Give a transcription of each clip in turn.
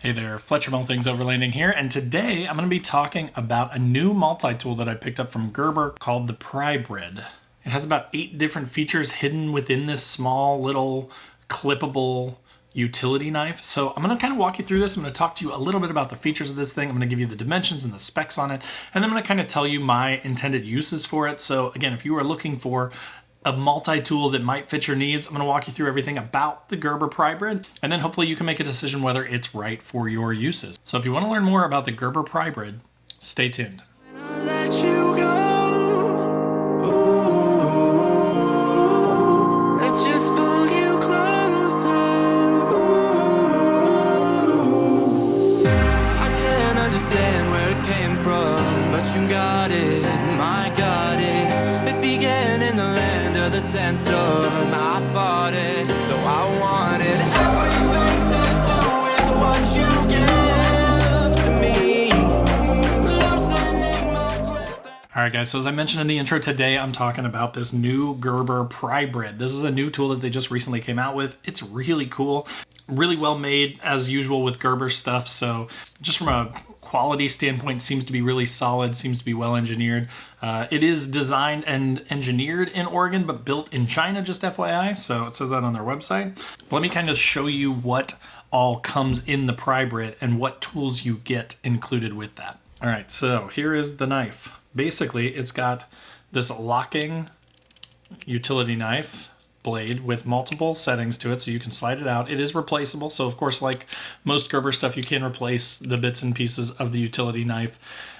Hey there, Fletcher Things Overlanding here, and today I'm going to be talking about a new multi-tool that I picked up from Gerber called the Prybrid. It has about 8 different features hidden within this small little clippable utility knife. So I'm going to kind of walk you through this. I'm going to talk to you a little bit about the features of this thing. I'm going to give you the dimensions and the specs on it, and then I'm going to kind of tell you my intended uses for it. So again, if you are looking for a multi-tool that might fit your needs, I'm going to walk you through everything about the Gerber Prybrid, and then hopefully you can make a decision whether it's right for your uses. So if you want to learn more about the Gerber Prybrid, stay tuned. Understand where it came from, but you got it, my got it. It began in the land of the sandstorm. I fought it, though I wanted everything to do with what you give to me. Loosening my grip. All right, guys, so as I mentioned in the intro today, I'm talking about this new Gerber Prybrid. This is a new tool that they just recently came out with. It's really cool, really well made as usual with Gerber stuff. So just from a quality standpoint, seems to be really solid, seems to be well engineered. It is designed and engineered in Oregon, but built in China, just FYI. So it says that on their website. Let me kind of show you what all comes in the Prybrid and what tools you get included with that. All right, so here is the knife. Basically, it's got this locking utility knife blade with multiple settings to it, so you can slide it out. It is replaceable, so of course, like most Gerber stuff, you can replace the bits and pieces of the utility knife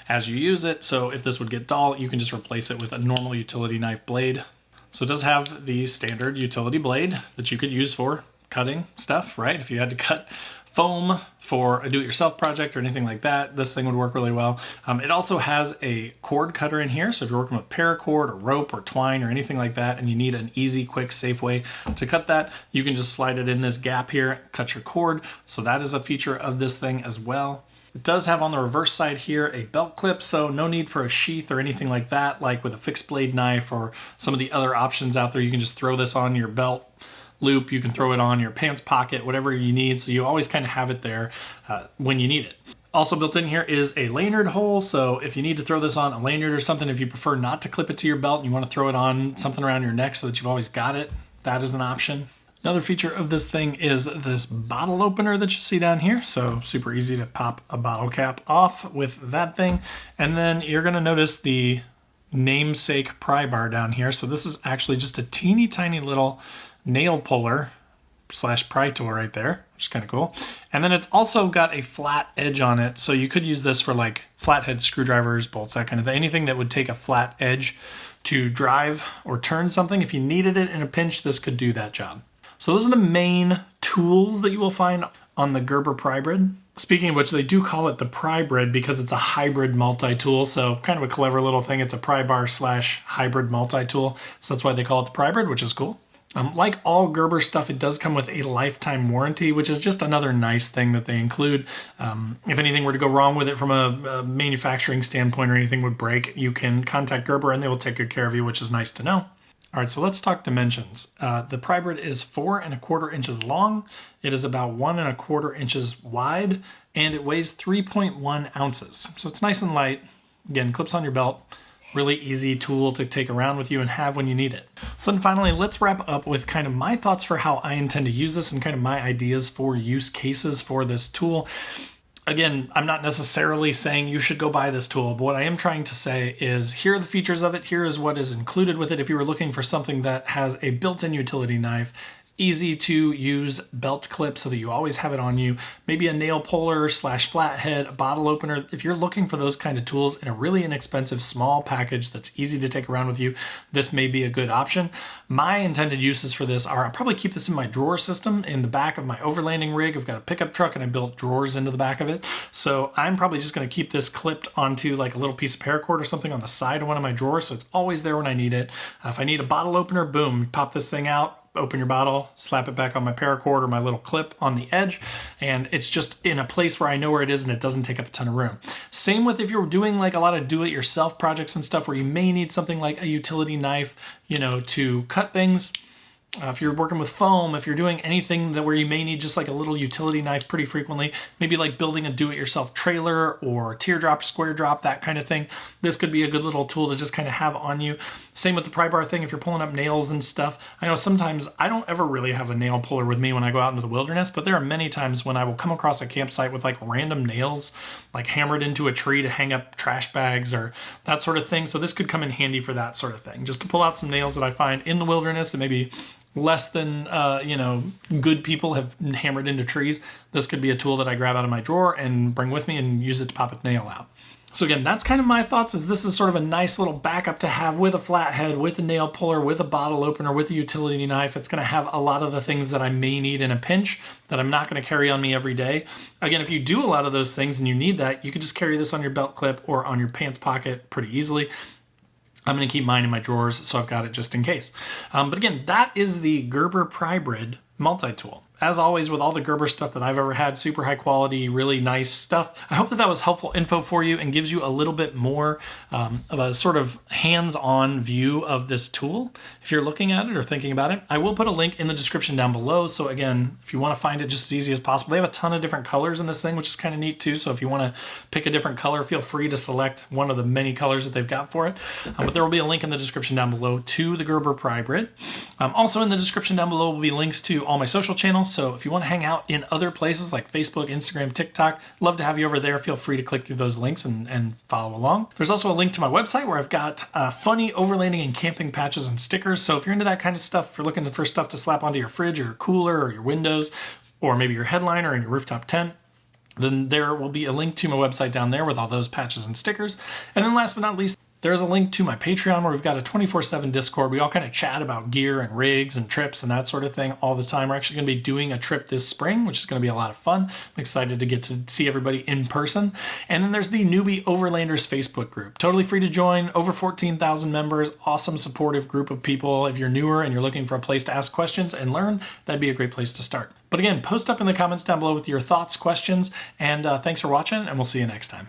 as you use it. So if this would get dull, you can just replace it with a normal utility knife blade. So it does have the standard utility blade that you could use for cutting stuff, right? If you had to cut foam for a do-it-yourself project or anything like that, this thing would work really well. It also has a cord cutter in here, so if you're working with paracord or rope or twine or anything like that, and you need an easy, quick, safe way to cut that, you can just slide it in this gap here, cut your cord. So that is a feature of this thing as well. It does have on the reverse side here a belt clip, so no need for a sheath or anything like that, like with a fixed blade knife or some of the other options out there. You can just throw this on your belt loop, you can throw it on your pants pocket, whatever you need, so you always kind of have it there when you need it. Also built in here is a lanyard hole, so if you need to throw this on a lanyard or something, if you prefer not to clip it to your belt and you want to throw it on something around your neck so that you've always got it, that is an option. Another feature of this thing is this bottle opener that you see down here, so super easy to pop a bottle cap off with that thing. And then you're going to notice the namesake pry bar down here, so this is actually just a teeny tiny little nail puller / pry tool right there, which is kind of cool. And then it's also got a flat edge on it, so you could use this for like flathead screwdrivers, bolts, that kind of thing. Anything that would take a flat edge to drive or turn something. If you needed it in a pinch, this could do that job. So those are the main tools that you will find on the Gerber Prybrid. Speaking of which, they do call it the Prybrid because it's a hybrid multi-tool, so kind of a clever little thing. It's a pry bar / hybrid multi-tool, so that's why they call it the Prybrid, which is cool. Like all Gerber stuff, it does come with a lifetime warranty, which is just another nice thing that they include. If anything were to go wrong with it from a manufacturing standpoint or anything would break, you can contact Gerber and they will take good care of you, which is nice to know. All right, so let's talk dimensions. The Prybrid is 4 1/4 inches long. It is about 1 1/4 inches wide, and it weighs 3.1 ounces. So it's nice and light. Again, clips on your belt. Really easy tool to take around with you and have when you need it. So then finally, let's wrap up with kind of my thoughts for how I intend to use this and kind of my ideas for use cases for this tool. Again, I'm not necessarily saying you should go buy this tool, but what I am trying to say is here are the features of it. Here is what is included with it. If you were looking for something that has a built-in utility knife, easy to use belt clip so that you always have it on you, maybe a nail puller / flathead, a bottle opener. If you're looking for those kind of tools in a really inexpensive small package that's easy to take around with you, this may be a good option. My intended uses for this are I'll probably keep this in my drawer system in the back of my overlanding rig. I've got a pickup truck and I built drawers into the back of it. So I'm probably just going to keep this clipped onto like a little piece of paracord or something on the side of one of my drawers so it's always there when I need it. If I need a bottle opener, boom, pop this thing out, open your bottle, slap it back on my paracord or my little clip on the edge, and it's just in a place where I know where it is and it doesn't take up a ton of room. Same with if you're doing like a lot of do-it-yourself projects and stuff where you may need something like a utility knife, you know, to cut things. if you're working with foam, if you're doing anything that where you may need just like a little utility knife pretty frequently, maybe like building a do-it-yourself trailer or teardrop, square drop, that kind of thing, this could be a good little tool to just kind of have on you. Same with the pry bar thing, if you're pulling up nails and stuff. I know sometimes I don't ever really have a nail puller with me when I go out into the wilderness, but there are many times when I will come across a campsite with like random nails, like hammered into a tree to hang up trash bags or that sort of thing. So this could come in handy for that sort of thing, just to pull out some nails that I find in the wilderness that maybe less than, good people have hammered into trees. This could be a tool that I grab out of my drawer and bring with me and use it to pop a nail out. So again, that's kind of my thoughts, is this is sort of a nice little backup to have with a flathead, with a nail puller, with a bottle opener, with a utility knife. It's going to have a lot of the things that I may need in a pinch that I'm not going to carry on me every day. Again, if you do a lot of those things and you need that, you can just carry this on your belt clip or on your pants pocket pretty easily. I'm going to keep mine in my drawers, so I've got it just in case. But again, that is the Gerber Prybrid multi-tool. As always, with all the Gerber stuff that I've ever had, super high quality, really nice stuff. I hope that that was helpful info for you and gives you a little bit more of a sort of hands-on view of this tool if you're looking at it or thinking about it. I will put a link in the description down below. So again, if you want to find it just as easy as possible, they have a ton of different colors in this thing, which is kind of neat too. So if you want to pick a different color, feel free to select one of the many colors that they've got for it. But there will be a link in the description down below to the Gerber Prybrid. Also in the description down below will be links to all my social channels. So if you want to hang out in other places like Facebook, Instagram, TikTok, love to have you over there. Feel free to click through those links and follow along. There's also a link to my website where I've got funny overlanding and camping patches and stickers. So if you're into that kind of stuff, if you're looking for stuff to slap onto your fridge or your cooler or your windows, or maybe your headliner and your rooftop tent, then there will be a link to my website down there with all those patches and stickers. And then last but not least, there's a link to my Patreon where we've got a 24/7 Discord. We all kind of chat about gear and rigs and trips and that sort of thing all the time. We're actually going to be doing a trip this spring, which is going to be a lot of fun. I'm excited to get to see everybody in person. And then there's the Newbie Overlanders Facebook group. Totally free to join, over 14,000 members, awesome supportive group of people. If you're newer and you're looking for a place to ask questions and learn, that'd be a great place to start. But again, post up in the comments down below with your thoughts, questions, and thanks for watching, and we'll see you next time.